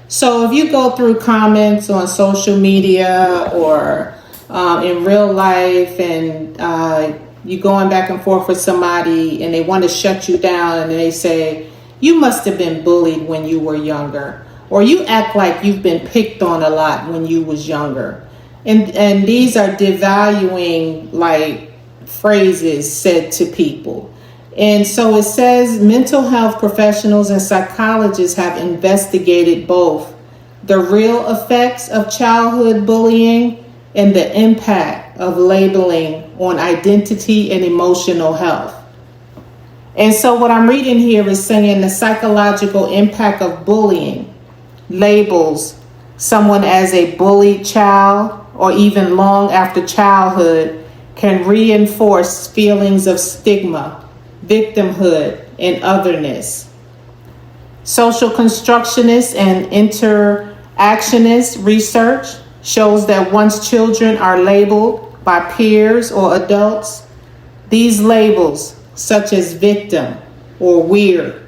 So if you go through comments on social media or in real life, and you going back and forth with somebody and they want to shut you down and they say, you must have been bullied when you were younger, or you act like you've been picked on a lot when you was younger. And these are devaluing like phrases said to people. And so it says mental health professionals and psychologists have investigated both the real effects of childhood bullying and the impact of labeling on identity and emotional health. And so what I'm reading here is saying the psychological impact of bullying labels someone as a bullied child, or even long after childhood, can reinforce feelings of stigma, victimhood, and otherness. Social constructionist and interactionist research shows that once children are labeled by peers or adults, these labels, such as victim or weird,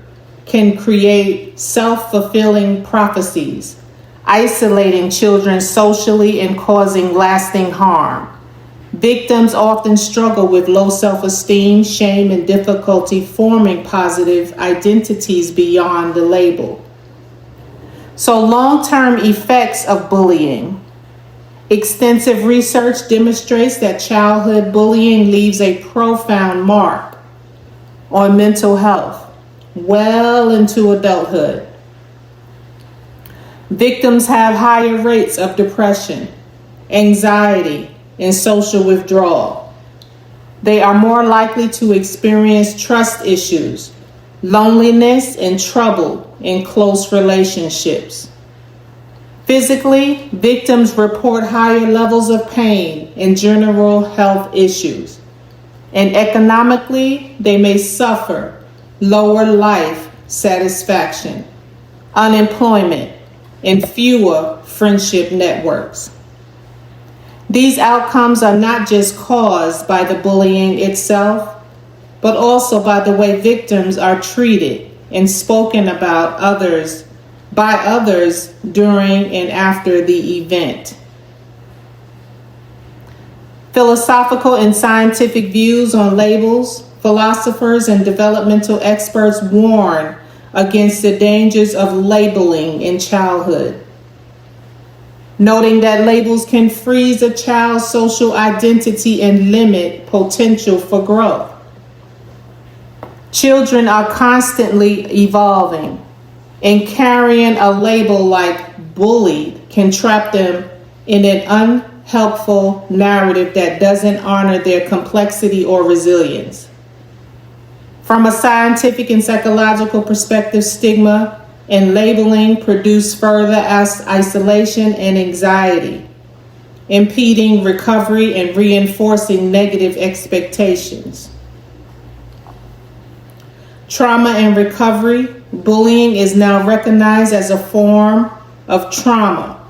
can create self-fulfilling prophecies, isolating children socially and causing lasting harm. Victims often struggle with low self-esteem, shame, and difficulty forming positive identities beyond the label. So, long-term effects of bullying. Extensive research demonstrates that childhood bullying leaves a profound mark on mental health well into adulthood. Victims have higher rates of depression, anxiety, and social withdrawal. They are more likely to experience trust issues, loneliness, and trouble in close relationships. Physically, victims report higher levels of pain and general health issues. And economically, they may suffer lower life satisfaction, unemployment, and fewer friendship networks. These outcomes are not just caused by the bullying itself, but also by the way victims are treated and spoken about by others during and after the event. Philosophical and scientific views on labels. Philosophers and developmental experts warn against the dangers of labeling in childhood, noting that labels can freeze a child's social identity and limit potential for growth. Children are constantly evolving, and carrying a label like bullied can trap them in an unhelpful narrative that doesn't honor their complexity or resilience. From a scientific and psychological perspective, stigma and labeling produce further isolation and anxiety, impeding recovery and reinforcing negative expectations. Trauma and recovery. Bullying is now recognized as a form of trauma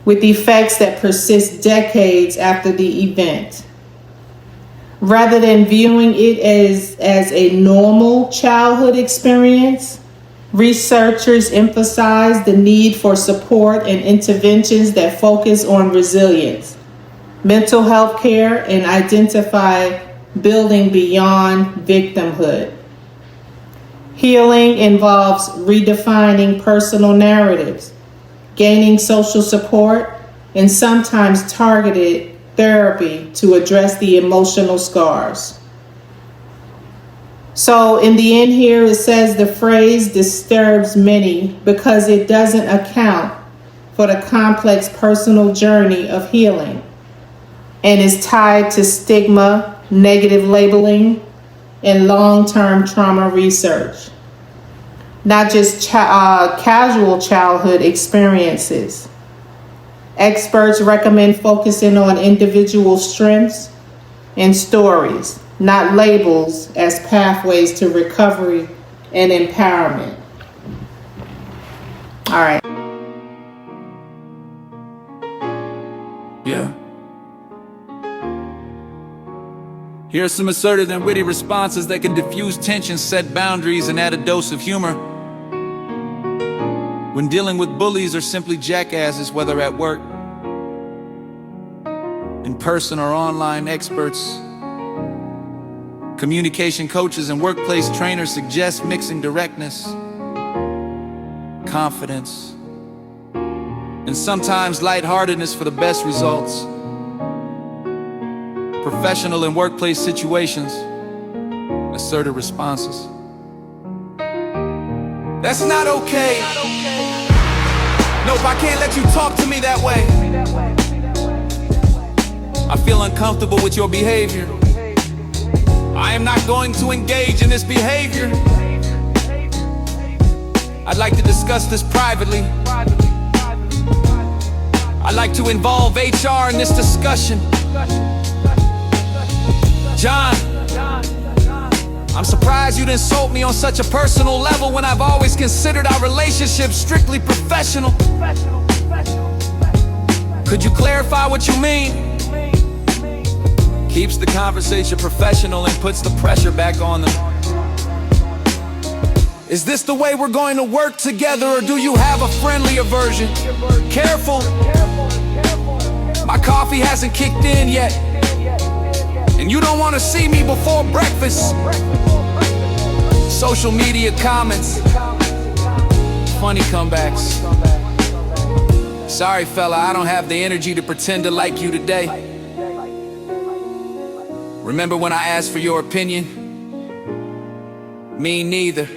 with effects that persist decades after the event. Rather than viewing it as a normal childhood experience, researchers emphasize the need for support and interventions that focus on resilience, mental health care, and identify building beyond victimhood. Healing involves redefining personal narratives, gaining social support, and sometimes targeted therapy to address the emotional scars. So in the end here, it says the phrase disturbs many because it doesn't account for the complex personal journey of healing and is tied to stigma, negative labeling, and long-term trauma research, not just casual childhood experiences. Experts recommend focusing on individual strengths and stories, not labels, as pathways to recovery and empowerment. All right. Yeah. Here are some assertive and witty responses that can diffuse tension, set boundaries, and add a dose of humor. when dealing with bullies or simply jackasses, whether at work, in person or online. Experts, communication coaches, and workplace trainers suggest mixing directness, confidence, and sometimes lightheartedness for the best results. Professional and workplace situations, assertive responses. That's not okay. Nope, I can't let you talk to me that way. I feel uncomfortable with your behavior. I am not going to engage in this behavior. I'd like to discuss this privately. I'd like to involve HR in this discussion. John, I'm surprised you'd insult me on such a personal level when I've always considered our relationship strictly professional. Could you clarify what you mean? Keeps the conversation professional and puts the pressure back on them. Is this the way we're going to work together, or do you have a friendlier version? Careful, my coffee hasn't kicked in yet, and you don't want to see me before breakfast. Social media comments, funny comebacks. Sorry fella, I don't have the energy to pretend to like you today. Remember when I asked for your opinion? Me neither.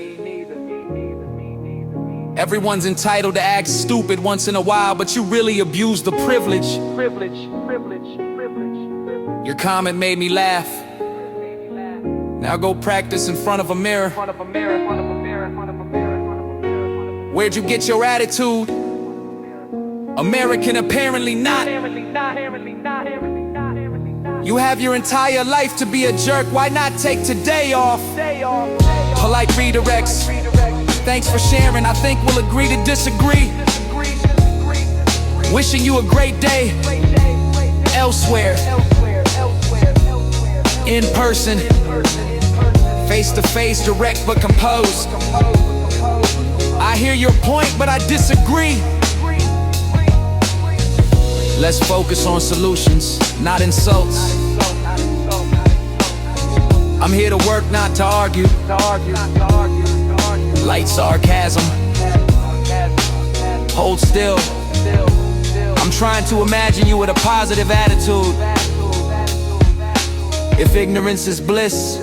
Everyone's entitled to act stupid once in a while, but you really abuse the privilege. Your comment made me laugh. Now go practice in front of a mirror. Where'd you get your attitude? American, apparently not. You have your entire life to be a jerk. Why not take today off? Polite redirects. Thanks for sharing. I think we'll agree to disagree. Wishing you a great day. Elsewhere. In person. Face to face, direct but composed. I hear your point, but I disagree. Let's focus on solutions, not insults. I'm here to work, not to argue. Light sarcasm. Hold still. I'm trying to imagine you with a positive attitude. If ignorance is bliss,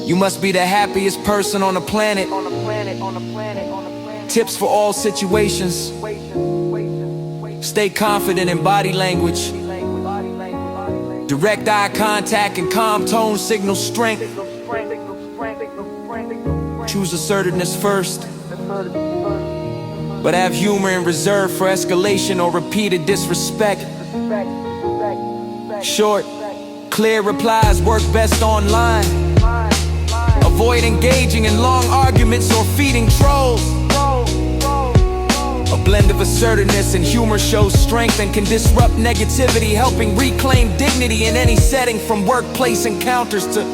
you must be the happiest person on the planet. Tips for all situations. Stay confident in body language. Direct eye contact and calm tone signal strength. Choose assertiveness first, but have humor and reserve for escalation or repeated disrespect. Short, clear replies work best online. Avoid engaging in long arguments or feeding trolls. A blend of assertiveness and humor shows strength and can disrupt negativity, helping reclaim dignity in any setting, from workplace encounters to